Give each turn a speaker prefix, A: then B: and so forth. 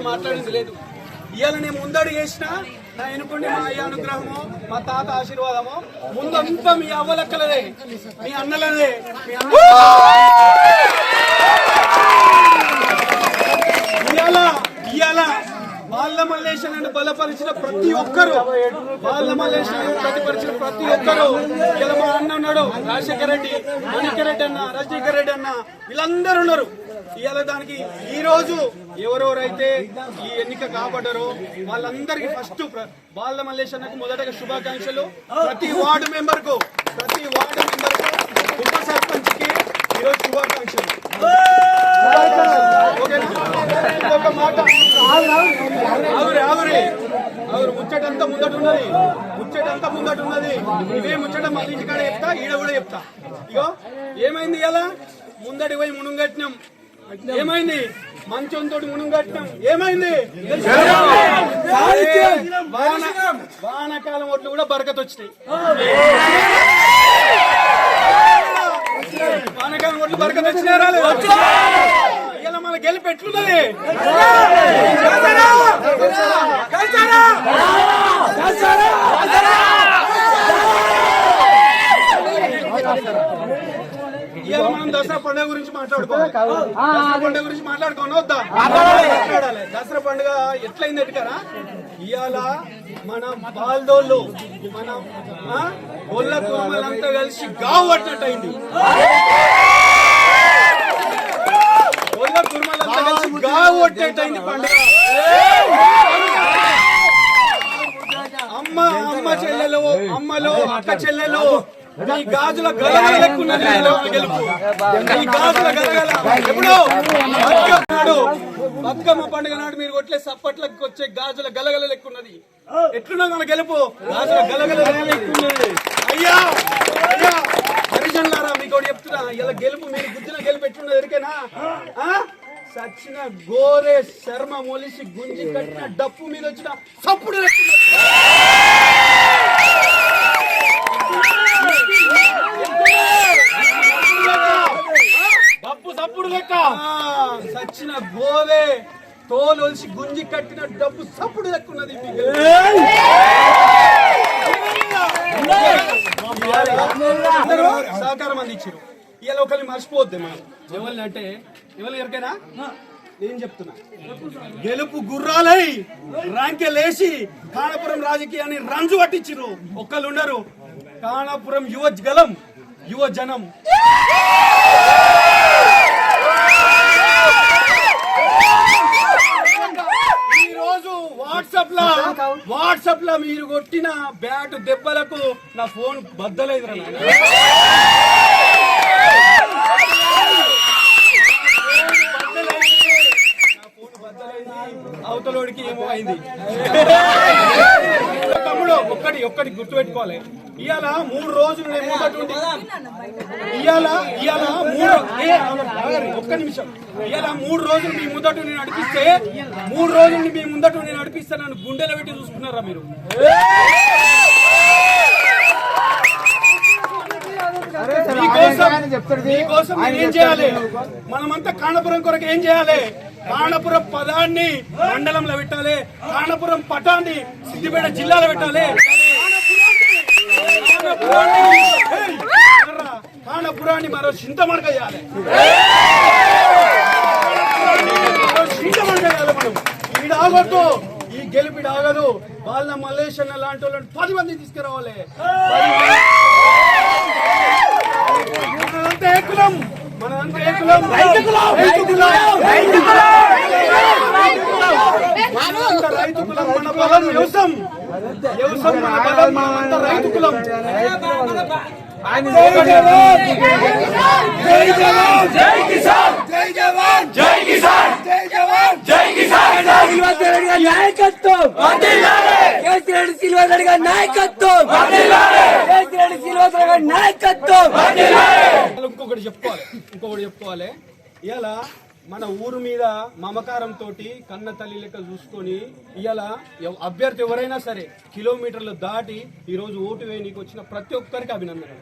A: మాట్లాడింది లేదు. ఇవాళ నేను ముందడు చేసిన నా ఎనుకోండి మా అయ్య అనుగ్రహము మా తాత ఆశీర్వాదము ముందంతా మీ అవ్వలక్కలదే మీ అన్నలదే ఇవాళ వాళ్ళ మల్లేశ్వరాన్ని బలపరిచిన ప్రతి ఒక్కరు వాళ్ళ మల్లేశ్వరాన్ని ప్రతిపరిచిన ప్రతి ఒక్కరు ఇలా మా అన్న ఉన్నాడు రాజశేఖర రెడ్డి మణికరెడ్డి అన్న రాజశేఖర రెడ్డి అన్న వీళ్ళందరూ ఉన్నారు. ఇవాళ దానికి ఈ రోజు ఎవరెవరైతే ఈ ఎన్నిక కాబడ్డారో వాళ్ళందరికీ ఫస్ట్ బాల మల్లేశ్వరకి మొదటగా శుభాకాంక్షలు. ప్రతి వార్డు మెంబర్ కు ఉప సర్పంచ్ కి ఈరోజు శుభాకాంక్షలు. ఇంకొక మాట ఆవిరి ముచ్చటంతా ముందటున్నది ఇవే ముచ్చట మళ్ళీ ఇంటికాడ చెప్తా ఈడ కూడా చెప్తా. ఇగో ఏమైంది ఇలా ముందడి పోయి మునుగట్టినాం ఏమైంది మంచంతో మునుగట్టినాం ఏమైంది వానాకాలం ఓట్లు కూడా బరకత వచ్చినాయి. వానాకాలం ఓట్లు బరకత వచ్చినాయి రాలేదు. ఇలా మన గెలుపు ఎట్లున్నది ఇవాళ మనం దసరా పండుగ గురించి మాట్లాడుకోవాలి వద్దా మాట్లాడాలి. దసరా పండుగ ఎట్లయింది ఎటుకరా ఇవాళ మన బాల్దోళ్ళు మన ఒళ్ళ కుర్మలంతా కలిసి గావు పట్టినట్టు అయింది. ఒళ్ళ కుర్మలంతా కలిసి గావు పట్టేటైంది పండుగ. అమ్మ చెల్లెలు అమ్మలు అక్క చెల్లెలు ఈ గాజుల గలగల లెక్కున్నది గెలుపు. ఈ గాజుల గలగల ఎప్పుడో బతుకమ్మ పండుగ నాడు మీరు కొట్లే సప్పట్లకు వచ్చే గాజుల గలగల లెక్కున్నది. ఎట్లున్నా మన గెలుపు గాజుల గలగల లెక్కున్నది. అయ్యా హరిజనులారా మీకు చెప్తున్నా ఇలా గెలుపు మీరు గుద్దిన గెలుపు ఎట్లున్నది ఎరికేనా సచిన గోరే శర్మ మొలిసి గుంజి కట్టిన డప్పు మీద వచ్చిన సప్పుడు సప్పుడు లెక్క సచిన గోరే తోలొలిసి గుంజి కట్టిన డప్పు సప్పుడు లెక్కున్నది. సహకారం అందించారు. ఇలా ఒకరిని మర్చిపోద్ది మనం ఎవరిని అంటే ఎవరు ఎవరికైనా ఏం చెప్తున్నా గెలుపు గుర్రాలై ర్యాంకెలేసి కాణపురం రాజకీయాన్ని రంజు పట్టించారు. ఒక్కళ్ళు ఉన్నారు కాణపురం యువజనం ఈ రోజు వాట్సాప్ లో మీరు కొట్టిన బ్యాట్ దెబ్బలకు నా ఫోన్ బద్దలేదు. అవతలోడికి ఏమో అయింది. తమ్ముడు ఒక్కటి గుర్తుపెట్టుకోవాలి. ఇవాళ 3 రోజులు ఒక్క నిమిషం ఇవాళ 3 రోజులు మీ ముందట నేను నడిపిస్తే 3 రోజులు మీ ముందట నేను నడిపిస్తే నన్ను గుండెలో పెట్టి చూసుకున్నారా మీరు? మీకోసం ఏం చేయాలి? మనమంతా కాణపురం కొరకు ఏం చేయాలి? కాణపురం పదాన్ని మండలంలో పెట్టాలి, కాణపురం పటాన్ని సిద్దిపేట జిల్లాలో పెట్టాలి, కాణపురాన్ని మరో చింతమడక చేయాలి. మనం ఈడాగొద్దు, ఈ గెలిపిడి ఆగదు. వాళ్ళ మల్లేశన్న లాంటి వాళ్ళని 10 మంది తీసుకురావాలి. మనంతా ఏకులం మన రైతు కులం. మన బలం వ్యవసాయం మన బలం. మనమంతా రైతు కులం.
B: నాయకత్వం కేసిరెడ్డి శ్రీనివాసరెడ్డి గారి నాయకత్వం, కేసిరెడ్డి శ్రీనివాసరెడ్డి గారి నాయకత్వం.
A: ఇంకొకటి చెప్పుకోవాలి ఇలా మన ఊరు మీద మమకారంతో కన్న తల్లి లెక్క చూసుకొని ఇలా అభ్యర్థి ఎవరైనా సరే కిలోమీటర్లు దాటి ఈ రోజు ఓటు వేయనీకి వచ్చిన ప్రతి ఒక్కరికి అభినందనలు.